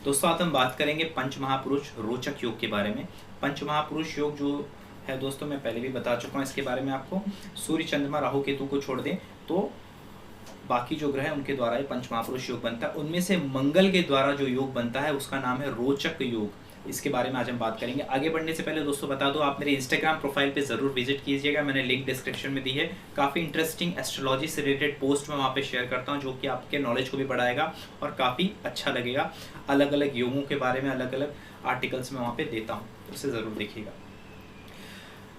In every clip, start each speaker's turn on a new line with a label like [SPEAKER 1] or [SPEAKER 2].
[SPEAKER 1] दोस्तों आज हम बात करेंगे पंच महापुरुष रोचक योग के बारे में। पंच महापुरुष योग जो है दोस्तों, मैं पहले भी बता चुका हूँ इसके बारे में आपको। सूर्य, चंद्रमा, राहु, केतु को छोड़ दें तो बाकी जो ग्रह हैं उनके द्वारा ये पंच महापुरुष योग बनता है। उनमें से मंगल के द्वारा जो योग बनता है उसका नाम है रोचक योग। इसके बारे में आज हम बात करेंगे। आगे बढ़ने से पहले दोस्तों बता दो, आप मेरे इंस्टाग्राम प्रोफाइल पे जरूर विजिट कीजिएगा। मैंने लिंक डिस्क्रिप्शन में दी है। काफ़ी इंटरेस्टिंग एस्ट्रोलॉजी से रिलेटेड पोस्ट मैं वहाँ पे शेयर करता हूँ, जो कि आपके नॉलेज को भी बढ़ाएगा और काफ़ी अच्छा लगेगा। अलग अलग योगों के बारे में अलग अलग आर्टिकल्स मैं वहाँ पे देता हूँ, तो उसे ज़रूर देखिएगा।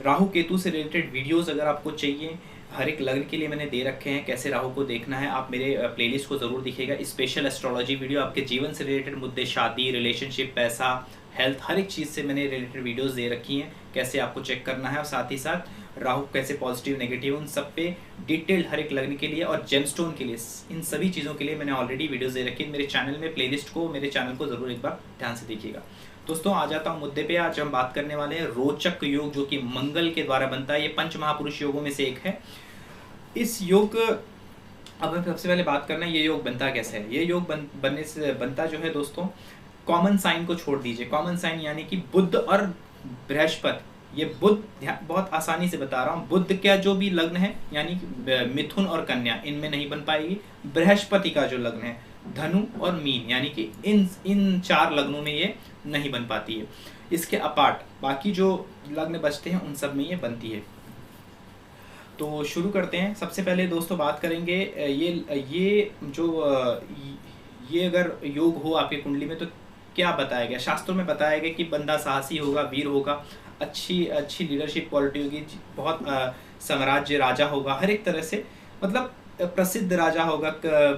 [SPEAKER 1] राहु केतु से रिलेटेड वीडियोस अगर आपको चाहिए, हर एक लग्न के लिए मैंने दे रखे हैं, कैसे राहु को देखना है। आप मेरे प्लेलिस्ट को ज़रूर देखिएगा। स्पेशल एस्ट्रोलॉजी वीडियो, आपके जीवन से रिलेटेड मुद्दे, शादी, रिलेशनशिप, पैसा, हेल्थ, हर एक चीज़ से मैंने रिलेटेड वीडियोस दे रखी हैं, कैसे आपको चेक करना है। और साथ ही साथ राहु कैसे पॉजिटिव नेगेटिव, उन सब पे डिटेल्ड हर एक लग्न के लिए और जेमस्टोन के लिए, इन सभी चीज़ों के लिए मैंने ऑलरेडी वीडियोस दे रखी है मेरे चैनल में। प्लेलिस्ट को, मेरे चैनल को ज़रूर एक बार ध्यान से देखिएगा। दोस्तों आ जाता हूँ मुद्दे पे। आज हम बात करने वाले हैं रोचक योग, जो कि मंगल के द्वारा बनता है। ये पंच महापुरुष योगों में से एक है। इस योग, अब हमें सबसे पहले बात करना है ये योग बनता कैसे है। ये योग बनने से बनता जो है दोस्तों, कॉमन साइन को छोड़ दीजिए। कॉमन साइन यानी कि बुध और बृहस्पति। ये बुध, बहुत आसानी से बता रहा हूँ, बुध का जो भी लग्न है यानी मिथुन और कन्या, इनमें नहीं बन पाएगी। बृहस्पति का जो लग्न है धनु और मीन, यानी कि इन चार लग्नों में ये नहीं बन पाती है। इसके अपार्ट बाकी जो लग्न बचते हैं उन सब में ये बनती है। तो शुरू करते हैं। सबसे पहले दोस्तों बात करेंगे ये अगर योग हो आपकी कुंडली में तो क्या बताया गया। शास्त्रों में बताया गया कि बंदा साहसी होगा, वीर होगा, अच्छी लीडरशिप क्वालिटी होगी, बहुत साम्राज्य राजा होगा, हर एक तरह से मतलब प्रसिद्ध राजा होगा,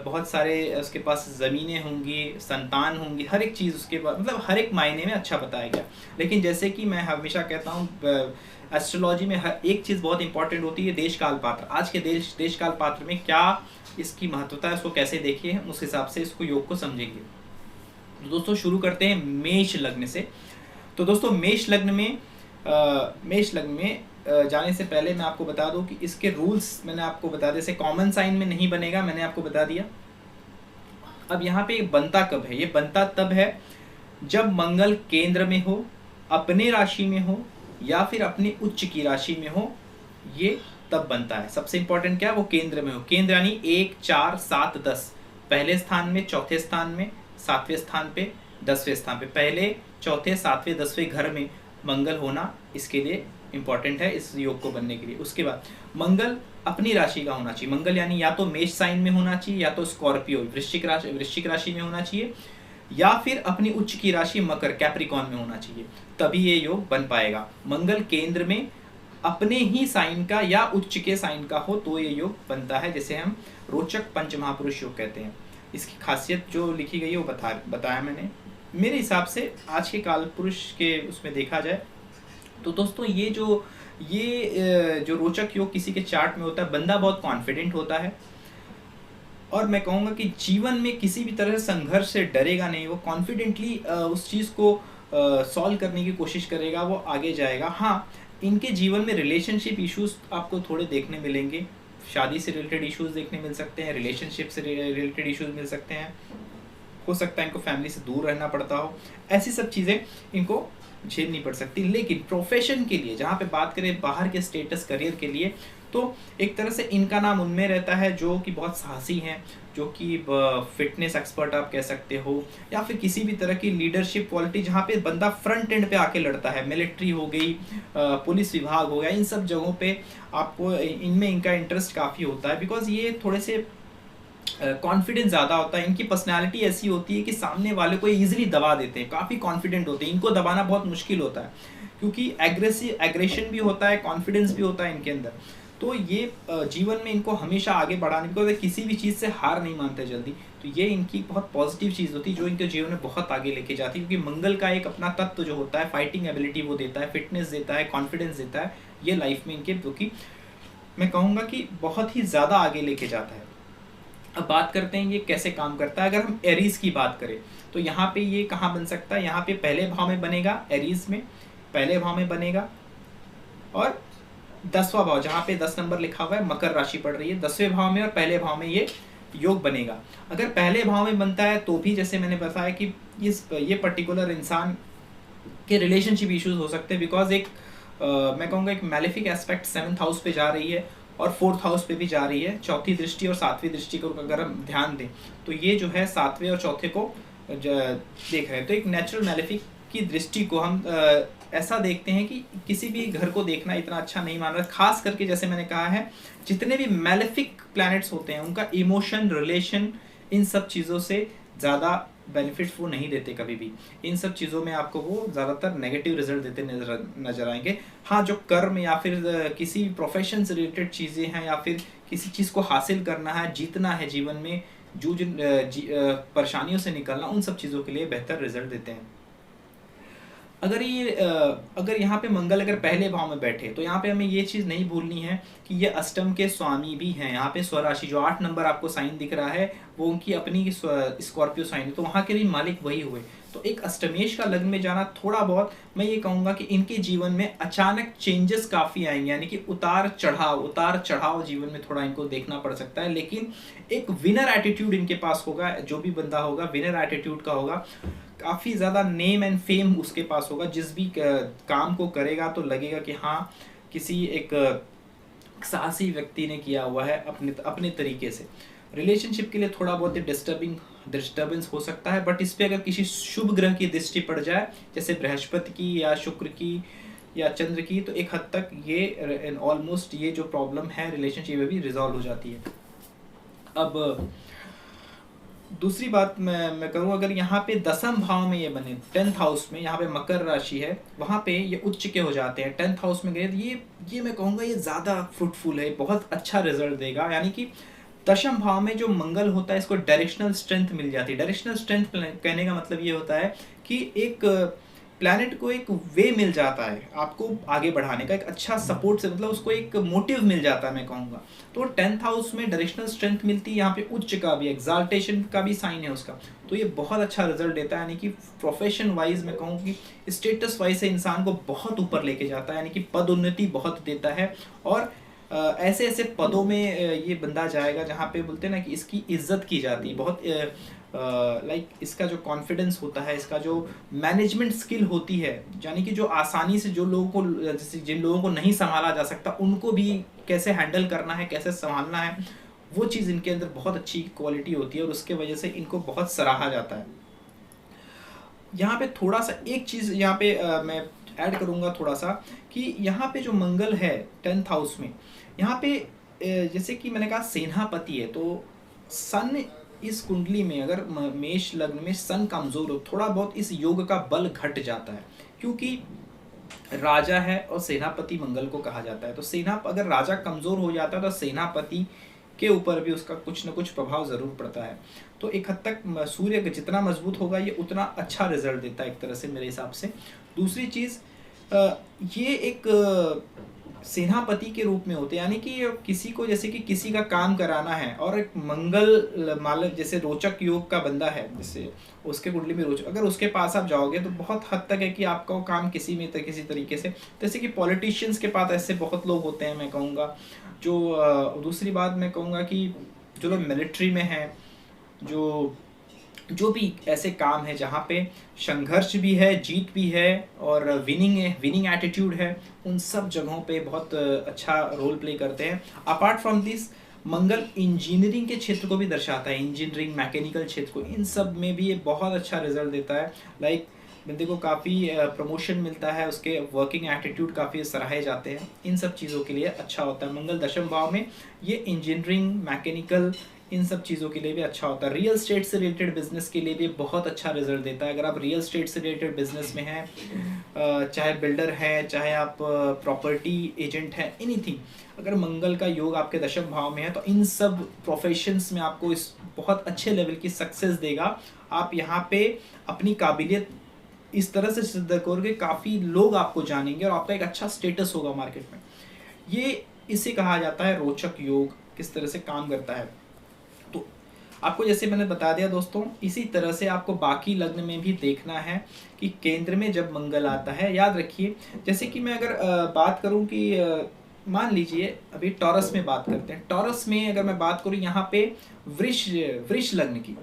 [SPEAKER 1] बहुत सारे उसके पास ज़मीनें होंगी, संतान होंगी, हर एक चीज़ उसके पास, मतलब हर एक मायने में अच्छा बताया गया। लेकिन जैसे कि मैं हमेशा कहता हूँ, एस्ट्रोलॉजी में हर एक चीज़ बहुत इंपॉर्टेंट होती है, देश काल पात्र। आज के देश काल पात्र में क्या इसकी महत्वता है, उसको कैसे देखिए, उस हिसाब से इसको योग को समझेंगे। तो दोस्तों शुरू करते हैं मेष लग्न से। तो दोस्तों मेष लग्न में जाने से पहले मैं आपको बता दूं कि इसके रूल्स मैंने आपको बता दिए। जैसे कॉमन साइन में नहीं बनेगा, मैंने आपको बता दिया। अब यहाँ पे बनता कब है, ये बनता तब है जब मंगल केंद्र में हो, अपने राशि में हो या फिर अपनी उच्च की राशि में हो, ये तब बनता है। सबसे इंपॉर्टेंट क्या है, वो केंद्र में हो। केंद्र यानी 1, 4, 7, 10, पहले स्थान में, चौथे स्थान में, 7वें स्थान पे, 10वें स्थान पे। पहले, चौथे, 7वें, 10वें घर में मंगल होना इसके लिए इंपॉर्टेंट है, इस योग को बनने के लिए। उसके बाद मंगल अपनी राशि का होना चाहिए। मंगल यानी या तो मेष साइन में होना चाहिए, या तो स्कॉर्पियो वृश्चिक राशि में होना चाहिए, या फिर अपनी उच्च की राशि मकर कैप्रिकॉन में होना चाहिए, तभी ये योग बन पाएगा। मंगल केंद्र में अपने ही साइन का या उच्च के साइन का हो तो ये योग बनता है, जिसे हम रोचक पंच महापुरुष योग कहते हैं। इसकी खासियत जो लिखी गई है वो बताया मैंने। मेरे हिसाब से आज के काल पुरुष के उसमें देखा जाए तो दोस्तों ये जो रोचक योग किसी के चार्ट में होता है, बंदा बहुत कॉन्फिडेंट होता है, और मैं कहूँगा कि जीवन में किसी भी तरह से संघर्ष से डरेगा नहीं। वो कॉन्फिडेंटली उस चीज़ को सॉल्व करने की कोशिश करेगा, वो आगे जाएगा। हाँ, इनके जीवन में रिलेशनशिप इश्यूज आपको थोड़े देखने मिलेंगे, शादी से रिलेटेड इश्यूज देखने मिल सकते हैं, रिलेशनशिप से रिलेटेड इश्यूज मिल सकते हैं, हो सकता है इनको फैमिली से दूर रहना पड़ता हो, ऐसी सब चीज़ें इनको झेलनी पड़ सकती। लेकिन प्रोफेशन के लिए जहाँ पे बात करें बाहर के स्टेटस करियर के लिए, तो एक तरह से इनका नाम उनमें रहता है जो कि बहुत साहसी हैं, जो कि फिटनेस एक्सपर्ट आप कह सकते हो, या फिर किसी भी तरह की लीडरशिप क्वालिटी जहाँ पे बंदा फ्रंट एंड पे आके लड़ता है। मिलिट्री हो गई, पुलिस विभाग हो गया, इन सब जगहों पे आपको इनमें इनका इंटरेस्ट काफ़ी होता है, बिकॉज ये थोड़े से कॉन्फिडेंस ज़्यादा होता है। इनकी पर्सनैलिटी ऐसी होती है कि सामने वाले को ईजिली दबा देते हैं, काफ़ी कॉन्फिडेंट होते हैं। इनको दबाना बहुत मुश्किल होता है, क्योंकि एग्रेशन भी होता है, कॉन्फिडेंस भी होता है इनके अंदर। तो ये जीवन में इनको हमेशा आगे बढ़ाने को, किसी भी चीज़ से हार नहीं मानते जल्दी। तो ये इनकी बहुत पॉजिटिव चीज़ होती है, जो इनके जीवन में बहुत आगे लेके जाती है, क्योंकि मंगल का एक अपना तत्व जो होता है, फाइटिंग एबिलिटी वो देता है, फिटनेस देता है, कॉन्फिडेंस देता है। ये लाइफ में इनके, जो कि मैं कहूँगा कि बहुत ही ज़्यादा आगे लेके जाता है। अब बात करते हैं ये कैसे काम करता है। अगर हम एरीज की बात करें तो यहाँ पे ये कहाँ बन सकता है, यहाँ पे पहले भाव में बनेगा, एरीज में पहले भाव में बनेगा, और 10वां भाव जहाँ पे 10 नंबर लिखा हुआ है, मकर राशि पड़ रही है, 10वें भाव में और पहले भाव में ये योग बनेगा। अगर पहले भाव में बनता है तो भी जैसे मैंने बताया कि ये पर्टिकुलर इंसान के रिलेशनशिप इश्यूज हो सकते हैं, बिकॉज एक मैं कहूँगा एक मैलेफिक एस्पेक्ट 7th हाउस पे जा रही है और 4th हाउस पे भी जा रही है। चौथी दृष्टि और 7वीं दृष्टि को अगर हम ध्यान दें तो ये जो है 7वें और चौथे को देख रहे हैं। तो एक नेचुरल मैलेफिक की दृष्टि को हम ऐसा देखते हैं कि किसी भी घर को देखना इतना अच्छा नहीं मान रहा, खास करके जैसे मैंने कहा है जितने भी मैलेफिक प्लैनेट्स होते हैं उनका इमोशन, रिलेशन, इन सब चीज़ों से ज़्यादा बेनिफिट्स वो नहीं देते कभी भी। इन सब चीज़ों में आपको वो ज़्यादातर नेगेटिव रिजल्ट देते नजर आएंगे। हाँ, जो कर्म या फिर किसी प्रोफेशन से रिलेटेड चीज़ें हैं या फिर किसी चीज़ को हासिल करना है, जीतना है जीवन में, परेशानियों से निकलना, उन सब चीज़ों के लिए बेहतर रिजल्ट देते हैं। अगर यहाँ पे मंगल अगर पहले भाव में बैठे तो यहाँ पे हमें ये चीज़ नहीं भूलनी है कि ये अष्टम के स्वामी भी हैं। यहाँ पे स्वराशि जो 8 नंबर आपको साइन दिख रहा है वो उनकी अपनी स्कॉर्पियो साइन है, तो वहाँ के भी मालिक वही हुए। तो एक अष्टमेश का लग्न में जाना थोड़ा बहुत मैं ये कहूँगा कि इनके जीवन में अचानक चेंजेस काफ़ी आएंगे, यानी कि उतार चढ़ाव जीवन में थोड़ा इनको देखना पड़ सकता है। लेकिन एक विनर एटीट्यूड इनके पास होगा, जो भी बंदा होगा विनर एटीट्यूड का होगा, काफ़ी ज़्यादा नेम एंड फेम उसके पास होगा। जिस भी काम को करेगा तो लगेगा कि हाँ किसी एक साहसी व्यक्ति ने किया हुआ है अपने तरीके से। रिलेशनशिप के लिए थोड़ा बहुत डिस्टर्बेंस हो सकता है, बट इस पे अगर किसी शुभ ग्रह की दृष्टि पड़ जाए जैसे बृहस्पति की या शुक्र की या चंद्र की, तो एक हद तक ये ऑलमोस्ट ये जो प्रॉब्लम है रिलेशनशिप में भी रिजॉल्व हो जाती है। अब दूसरी बात मैं करूँ, अगर यहाँ पे 10th भाव में ये बने 10th हाउस में, यहाँ पे मकर राशि है, वहाँ पे ये उच्च के हो जाते हैं। 10th हाउस में गए तो ये मैं कहूँगा ये ज़्यादा फ्रूटफुल है, बहुत अच्छा रिजल्ट देगा। यानी कि 10th भाव में जो मंगल होता है इसको डायरेक्शनल स्ट्रेंथ मिल जाती है। डायरेक्शनल स्ट्रेंथ कहने का मतलब ये होता है कि एक प्लैनेट को एक वे मिल जाता है आपको आगे बढ़ाने का, एक अच्छा सपोर्ट से, मतलब उसको एक मोटिव मिल जाता है मैं कहूँगा। तो 10th हाउस में डायरेक्शनल स्ट्रेंथ मिलती है, यहाँ पे उच्च का भी, एक्साल्टेशन का भी साइन है उसका, तो ये बहुत अच्छा रिजल्ट देता है। यानी कि प्रोफेशन वाइज मैं कहूँ कि स्टेटस वाइज से इंसान को बहुत ऊपर लेके जाता है, यानी कि पदोन्नति बहुत देता है। और ऐसे ऐसे पदों में ये बंदा जाएगा जहाँ पे बोलते हैं ना कि इसकी इज्जत की जाती है बहुत, लाइक इसका जो कॉन्फिडेंस होता है, इसका जो मैनेजमेंट स्किल होती है, यानी कि जो आसानी से जो लोगों को, जैसे जिन लोगों को नहीं संभाला जा सकता उनको भी कैसे हैंडल करना है, कैसे संभालना है, वो चीज़ इनके अंदर बहुत अच्छी क्वालिटी होती है और उसके वजह से इनको बहुत सराहा जाता है। यहाँ पे थोड़ा सा एक चीज़ यहाँ पे मैं ऐड करूँगा थोड़ा सा, कि यहाँ पे जो मंगल है 10th हाउस में, यहाँ पे जैसे कि मैंने कहा सेनापति है, तो सन इस कुंडली में अगर मेष लग्न में सन कमजोर हो, थोड़ा बहुत इस योग का बल घट जाता है, क्योंकि राजा है और सेनापति मंगल को कहा जाता है। तो अगर राजा कमजोर हो जाता है तो सेनापति के ऊपर भी उसका कुछ न कुछ प्रभाव जरूर पड़ता है। तो एक हद तक सूर्य जितना मजबूत होगा ये उतना अच्छा रिजल्ट देता है एक तरह से मेरे हिसाब से। दूसरी चीज़, ये एक सेनापति के रूप में होते हैं, यानी कि किसी को, जैसे कि किसी का काम कराना है और एक मंगल मालक जैसे रोचक योग का बंदा है, जैसे उसके कुंडली में रोचक, अगर उसके पास आप जाओगे तो बहुत हद तक है कि आपका वो काम किसी तरीके से, जैसे कि पॉलिटिशियंस के पास ऐसे बहुत लोग होते हैं मैं कहूँगा। जो दूसरी बात मैं कहूँगा कि जो लोग मिलिट्री में हैं, जो भी ऐसे काम है जहाँ पे संघर्ष भी है, जीत भी है और विनिंग एटीट्यूड है, उन सब जगहों पे बहुत अच्छा रोल प्ले करते हैं। Apart from this, Mangal engineering के क्षेत्र को भी दर्शाता है, इंजीनियरिंग, मैकेनिकल क्षेत्र को, इन सब में भी ये बहुत अच्छा रिजल्ट देता है। लाइक बंदे को काफ़ी प्रमोशन मिलता है, उसके वर्किंग एटीट्यूड काफ़ी सराहे जाते हैं, इन सब चीज़ों के लिए अच्छा होता है। मंगल 10th भाव में ये इंजीनियरिंग, मैकेनिकल, इन सब चीज़ों के लिए भी अच्छा होता है। रियल स्टेट से रिलेटेड बिजनेस के लिए भी बहुत अच्छा रिजल्ट देता है। अगर आप रियल स्टेट से रिलेटेड बिजनेस में हैं, चाहे बिल्डर हैं, चाहे आप प्रॉपर्टी एजेंट हैं, एनीथिंग, अगर मंगल का योग आपके 10th भाव में है तो इन सब प्रोफेशंस में आपको इस बहुत अच्छे लेवल की सक्सेस देगा। आप यहाँ पे अपनी काबिलियत इस तरह से सिद्ध करोगे, काफ़ी लोग आपको जानेंगे और आपका एक अच्छा स्टेटस होगा मार्केट में। ये इसे कहा जाता है रोचक योग, किस तरह से काम करता है। तो आपको जैसे मैंने बता दिया दोस्तों, इसी तरह से आपको बाकी लग्न में भी देखना है कि केंद्र में जब मंगल आता है, याद रखिए, जैसे कि मैं अगर बात करूं कि मान लीजिए अभी टॉरस में बात करते हैं। टॉरस में अगर मैं बात करूँ यहाँ पे वृष लग्न की,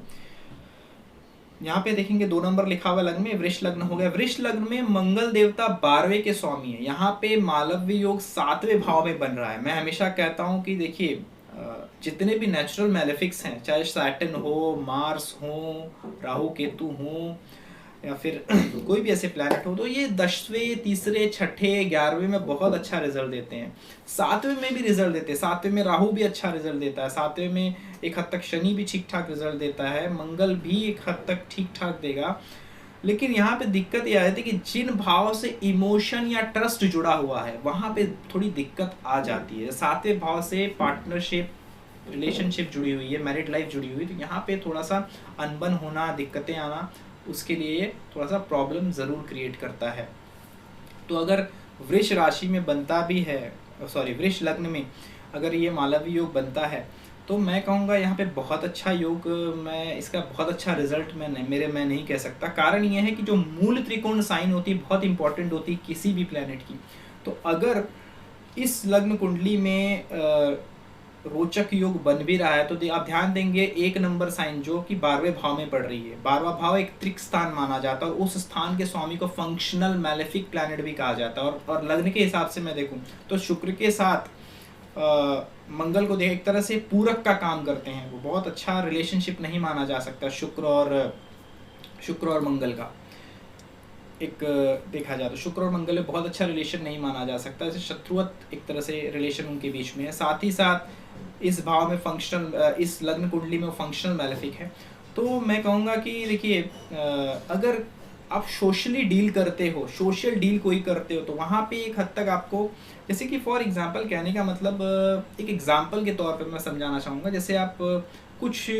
[SPEAKER 1] यहाँ पे देखेंगे 2 नंबर लिखा हुआ लग्न में वृष लग्न हो गया। वृष लग्न में मंगल देवता 12वें के स्वामी है। यहाँ पे मालव्य योग 7वें भाव में बन रहा है। मैं हमेशा कहता हूँ कि देखिए जितने भी नेचुरल मैलेफिक्स हैं, चाहे सैटर्न हो, मार्स हो, राहु केतु हो, या फिर कोई भी ऐसे प्लैनेट हो, तो ये 10वें, तीसरे, छठे, 11वें में बहुत अच्छा रिजल्ट देते हैं। 7वें में भी रिजल्ट देते हैं। 7वें में राहु भी अच्छा रिजल्ट देता है। 7वें में एक हद तक शनि भी ठीक ठाक रिजल्ट देता है। मंगल भी एक हद तक ठीक ठाक देगा। लेकिन यहाँ पे दिक्कत यह आती है कि जिन भाव से इमोशन या ट्रस्ट जुड़ा हुआ है वहां पे थोड़ी दिक्कत आ जाती है। 7वें भाव से पार्टनरशिप, रिलेशनशिप जुड़ी हुई है, मैरिड लाइफ जुड़ी हुई है, तो यहाँ पे थोड़ा सा अनबन होना, दिक्कतें आना, उसके लिए थोड़ा सा प्रॉब्लम ज़रूर क्रिएट करता है। तो अगर वृष राशि में बनता भी है, सॉरी वृष लग्न में अगर ये मालव्य योग बनता है, तो मैं कहूँगा यहाँ पे बहुत अच्छा योग, मैं इसका बहुत अच्छा रिजल्ट मैं नहीं कह सकता। कारण ये है कि जो मूल त्रिकोण साइन होती है बहुत इंपॉर्टेंट होती है किसी भी प्लैनेट की। तो अगर इस लग्न कुंडली में रोचक योग बन भी रहा है तो आप ध्यान देंगे 1 नंबर साइन जो कि 12वें भाव में पड़ रही है। 12वां भाव एक त्रिक स्थान माना जाता है और उस स्थान के स्वामी को फंक्शनल मैलेफिक प्लैनेट भी कहा जाता है। और लग्न के हिसाब से मैं देखूं तो शुक्र के साथ मंगल को एक तरह से पूरक का काम करते हैं। वो बहुत अच्छा रिलेशनशिप नहीं माना जा सकता शुक्र और मंगल का। एक देखा जाए तो शुक्र और मंगल में बहुत अच्छा रिलेशन नहीं माना जा सकता, जैसे शत्रुवत एक तरह से रिलेशन उनके बीच में है। साथ ही साथ इस भाव में फंक्शनल, इस लग्न कुंडली में वो फंक्शनल मैलेफिक है। तो मैं कहूँगा कि देखिए अगर आप सोशली डील करते हो, सोशल डील कोई करते हो, तो वहाँ पे एक हद तक आपको, जैसे कि फॉर एग्जांपल कहने का मतलब एक एग्जांपल के तौर पे मैं समझाना चाहूँगा, जैसे आप कुछ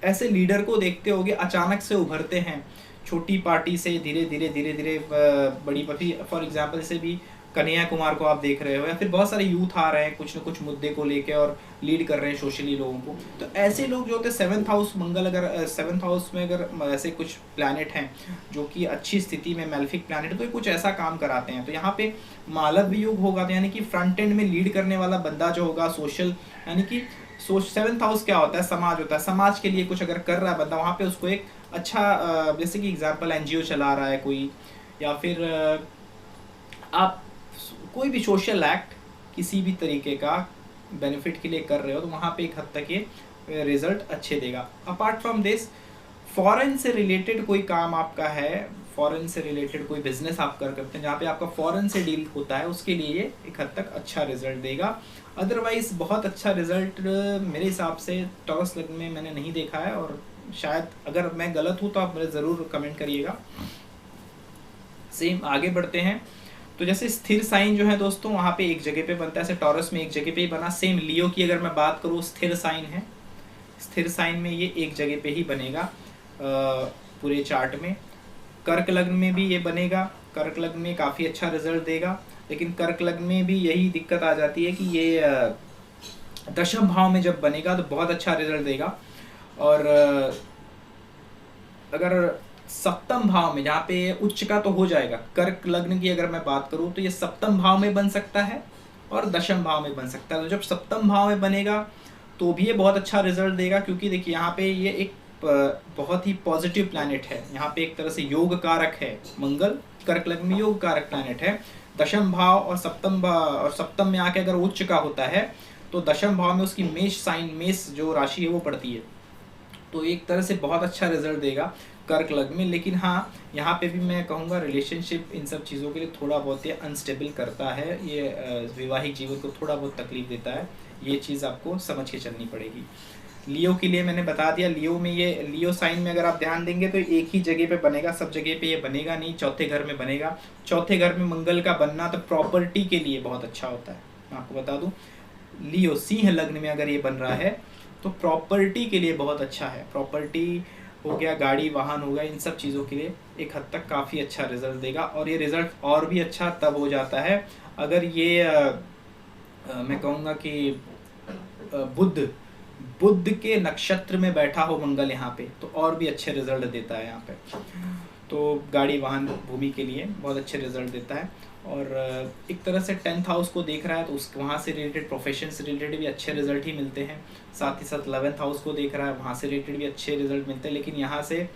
[SPEAKER 1] ऐसे लीडर को देखते होगे अचानक से उभरते हैं छोटी पार्टी से धीरे धीरे बड़ी पार्टी। फॉर एग्जांपल जैसे भी कन्हैया कुमार को आप देख रहे हो, या फिर बहुत सारे यूथ आ रहे हैं कुछ न कुछ मुद्दे को लेके और लीड कर रहे हैं सोशली लोगों को। तो ऐसे लोग जो होते हैं 7th हाउस मंगल, अगर 7th हाउस में अगर ऐसे कुछ प्लैनेट हैं जो कि अच्छी स्थिति में मैलेफिक प्लैनेट, तो कुछ ऐसा काम कराते हैं। तो यहाँ पे मालव्य योग होगा, तो यानी कि फ्रंट एंड में लीड करने वाला बंदा जो होगा सोशल, यानी कि 7th हाउस क्या होता है, समाज होता है। समाज के लिए कुछ अगर कर रहा है बंदा, वहाँ पे उसको एक अच्छा, जैसे कि एग्जांपल एनजीओ चला रहा है कोई, या फिर आप कोई भी सोशल एक्ट किसी भी तरीके का बेनिफिट के लिए कर रहे हो, तो वहाँ पे एक हद तक ये रिजल्ट अच्छे देगा। अपार्ट फ्रॉम दिस, फॉरेन से रिलेटेड कोई काम आपका है, फॉरेन से रिलेटेड कोई बिजनेस आप करते हैं जहाँ पे आपका फॉरेन से डील होता है, उसके लिए ये एक हद तक अच्छा रिजल्ट देगा। अदरवाइज बहुत अच्छा रिजल्ट मेरे हिसाब से टॉरस लग्न में मैंने नहीं देखा है, और शायद अगर मैं गलत हूँ तो आप मुझे ज़रूर कमेंट करिएगा। सेम आगे बढ़ते हैं। तो जैसे स्थिर साइन जो है दोस्तों वहाँ पे एक जगह पे बनता है, जैसे टॉरस में एक जगह पे ही बना। सेम लियो की अगर मैं बात करूँ स्थिर साइन है, स्थिर साइन में ये एक जगह पे ही बनेगा पूरे चार्ट में। कर्क लग्न में भी ये बनेगा, कर्क लग्न में काफ़ी अच्छा रिजल्ट देगा। लेकिन कर्क लग्न में भी यही दिक्कत आ जाती है कि ये 10वें भाव में जब बनेगा तो बहुत अच्छा रिजल्ट देगा। और अगर 7वें भाव में, जहाँ पे उच्च का तो हो जाएगा, कर्क लग्न की अगर मैं बात करूँ तो ये 7वें भाव में बन सकता है और 10वें भाव में बन सकता है। तो जब 7वें भाव में बनेगा तो भी ये बहुत अच्छा रिजल्ट देगा, क्योंकि देखिए यहाँ पे ये एक बहुत ही पॉजिटिव प्लैनेट है। यहाँ पे एक तरह से योग कारक है मंगल, कर्क लग्न में योग कारक प्लैनेट है। 10वें भाव और 7वें भाव, और 7वें में आके अगर उच्च का होता है तो 10वें भाव में उसकी मेष साइन, मेष जो राशि है वो पड़ती है, तो एक तरह से बहुत अच्छा रिजल्ट देगा कर्क लग्न में। लेकिन हाँ, यहाँ पे भी मैं कहूँगा रिलेशनशिप इन सब चीज़ों के लिए थोड़ा बहुत ये अनस्टेबल करता है, ये वैवाहिक जीवन को थोड़ा बहुत तकलीफ देता है। ये चीज़ आपको समझ के चलनी पड़ेगी। लियो के लिए मैंने बता दिया, लियो में ये लियो साइन में अगर आप ध्यान देंगे तो एक ही जगह पे बनेगा, सब जगह पे ये बनेगा नहीं, चौथे घर में बनेगा। चौथे घर में मंगल का बनना तो प्रॉपर्टी के लिए बहुत अच्छा होता है। मैं आपको बता दूँ, लियो सिंह लग्न में अगर ये बन रहा है तो प्रॉपर्टी के लिए बहुत अच्छा है। प्रॉपर्टी हो गया, गाड़ी वाहन हो गया, इन सब चीज़ों के लिए एक हद तक काफ़ी अच्छा रिजल्ट देगा। और ये रिजल्ट और भी अच्छा तब हो जाता है अगर ये मैं कहूँगा कि बुध के नक्षत्र में बैठा हो मंगल यहाँ पे, तो और भी अच्छे रिजल्ट देता है यहाँ पे। तो गाड़ी वाहन भूमि के लिए बहुत अच्छे रिजल्ट देता है। और एक तरह से 10th हाउस को देख रहा है तो उस वहाँ से रिलेटेड, प्रोफेशन से रिलेटेड भी अच्छे रिजल्ट ही मिलते हैं। साथ ही साथ 11th हाउस को देख रहा है, वहाँ से रिलेटेड भी अच्छे रिजल्ट मिलते हैं। लेकिन यहाँ से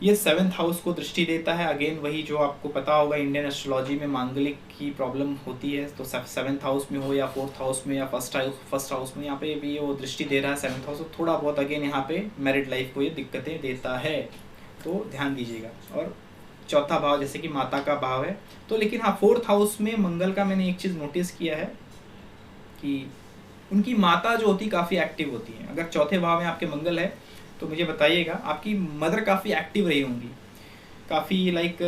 [SPEAKER 1] ये 7th हाउस को दृष्टि देता है। अगेन वही जो आपको पता होगा, इंडियन एस्ट्रोलॉजी में मांगलिक की प्रॉब्लम होती है, तो 7th हाउस में हो या 4th हाउस में या फर्स्ट हाउस में, यहाँ पे भी वो दृष्टि दे रहा है 7th हाउस, तो थोड़ा बहुत अगेन यहाँ पे मैरिड लाइफ को ये दिक्कतें देता है, तो ध्यान दीजिएगा। और चौथा भाव जैसे कि माता का भाव है, तो लेकिन हाँ 4th हाउस में मंगल का मैंने एक चीज़ नोटिस किया है कि उनकी माता जो होती काफ़ी एक्टिव होती है। अगर चौथे भाव में आपके मंगल है तो मुझे बताइएगा, आपकी मदर काफ़ी एक्टिव रही होंगी, काफ़ी लाइक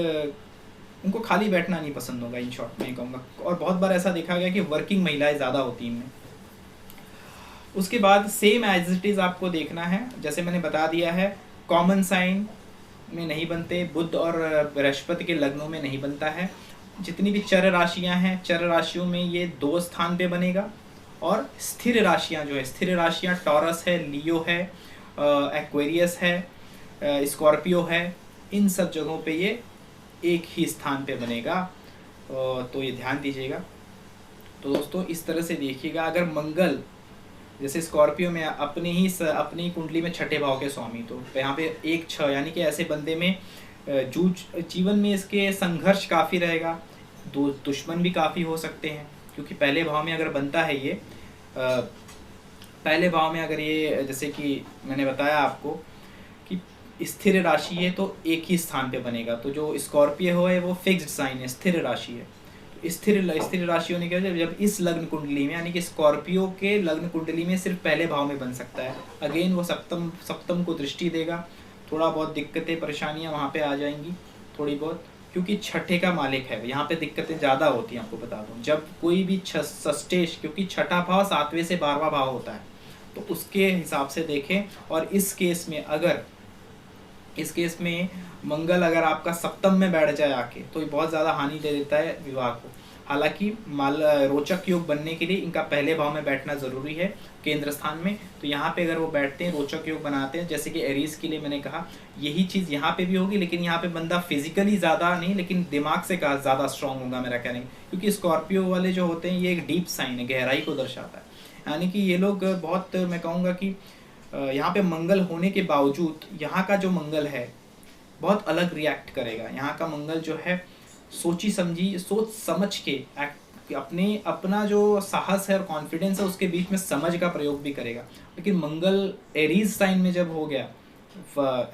[SPEAKER 1] उनको खाली बैठना नहीं पसंद होगा, इन शॉर्ट में कहूँगा। और बहुत बार ऐसा देखा गया कि वर्किंग महिलाएं ज़्यादा होती हैं। उसके बाद सेम एज इट इज़ आपको देखना है, जैसे मैंने बता दिया है, कॉमन साइन में नहीं बनते, बुध और बृहस्पति के लग्नों में नहीं बनता है। जितनी भी चर राशियाँ हैं, चर राशियों में ये 2 स्थान पे बनेगा। और स्थिर राशियाँ जो है, स्थिर राशियाँ टॉरस है, लियो है, एक्वेरियस है, स्कॉर्पियो है, इन सब जगहों पे ये एक ही स्थान पे बनेगा, तो ये ध्यान दीजिएगा। तो दोस्तों इस तरह से देखिएगा, अगर मंगल जैसे स्कॉर्पियो में अपनी कुंडली में छठे भाव के स्वामी, तो यहाँ पे 1-6 यानी कि ऐसे बंदे में जीवन में इसके संघर्ष काफ़ी रहेगा, दुश्मन भी काफ़ी हो सकते हैं, क्योंकि पहले भाव में अगर बनता है ये, पहले भाव में अगर ये, जैसे कि मैंने बताया आपको कि स्थिर राशि है तो एक ही स्थान पे बनेगा, तो जो स्कॉर्पियो है वो फिक्स्ड साइन है, स्थिर राशि है। तो स्थिर राशि होने के वजह जब इस लग्न कुंडली में, यानी कि स्कॉर्पियो के लग्न कुंडली में सिर्फ पहले भाव में बन सकता है। अगेन वो सप्तम को दृष्टि देगा, थोड़ा बहुत दिक्कतें परेशानियां वहाँ पे आ जाएंगी थोड़ी बहुत, क्योंकि छठे का मालिक है, यहाँ पे दिक्कतें ज़्यादा होती हैं। आपको बता दूँ, जब कोई भी षष्टेश, क्योंकि छठा भाव 7वें से 12वां भाव होता है, तो उसके हिसाब से देखें। और इस केस में मंगल अगर आपका सप्तम में बैठ जाए आके, तो ये बहुत ज़्यादा हानि दे देता है विवाह को। हालांकि रोचक योग बनने के लिए इनका पहले भाव में बैठना ज़रूरी है, केंद्र स्थान में। तो यहाँ पे अगर वो बैठते हैं, रोचक योग बनाते हैं, जैसे कि एरीज के लिए मैंने कहा, यही चीज़ यहाँ पे भी होगी। लेकिन यहाँ पे बंदा फिजिकली ज़्यादा नहीं, लेकिन दिमाग से कहा ज़्यादा स्ट्रांग होगा मेरा कहने, क्योंकि स्कॉर्पियो वाले जो होते हैं ये एक डीप साइन है, गहराई को दर्शाता है। यानी कि ये लोग बहुत, मैं कहूँगा कि यहाँ पे मंगल होने के बावजूद यहाँ का जो मंगल है बहुत अलग रिएक्ट करेगा। यहाँ का मंगल जो है सोच समझ के अपना जो साहस है और कॉन्फिडेंस है उसके बीच में समझ का प्रयोग भी करेगा। लेकिन मंगल एरीज साइन में जब हो गया,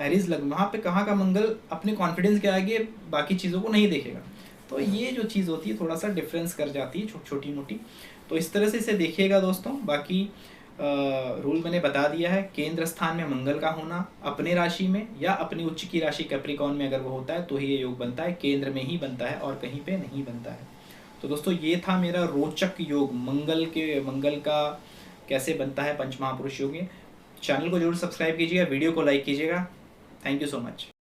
[SPEAKER 1] एरीज लग्न, वहाँ पे कहाँ का मंगल अपने कॉन्फिडेंस के आगे बाकी चीज़ों को नहीं देखेगा। तो ये जो चीज़ होती है थोड़ा सा डिफरेंस कर जाती है, छोटी मोटी। तो इस तरह से इसे देखिएगा दोस्तों। बाकी रूल मैंने बता दिया है, केंद्र स्थान में मंगल का होना, अपने राशि में या अपनी उच्च की राशि कैप्रिकॉर्न में अगर वो होता है तो ही ये योग बनता है, केंद्र में ही बनता है और कहीं पे नहीं बनता है। तो दोस्तों ये था मेरा रोचक योग, मंगल का कैसे बनता है पंच महापुरुष योग। चैनल को जरूर सब्सक्राइब कीजिएगा, वीडियो को लाइक कीजिएगा। Thank you so much.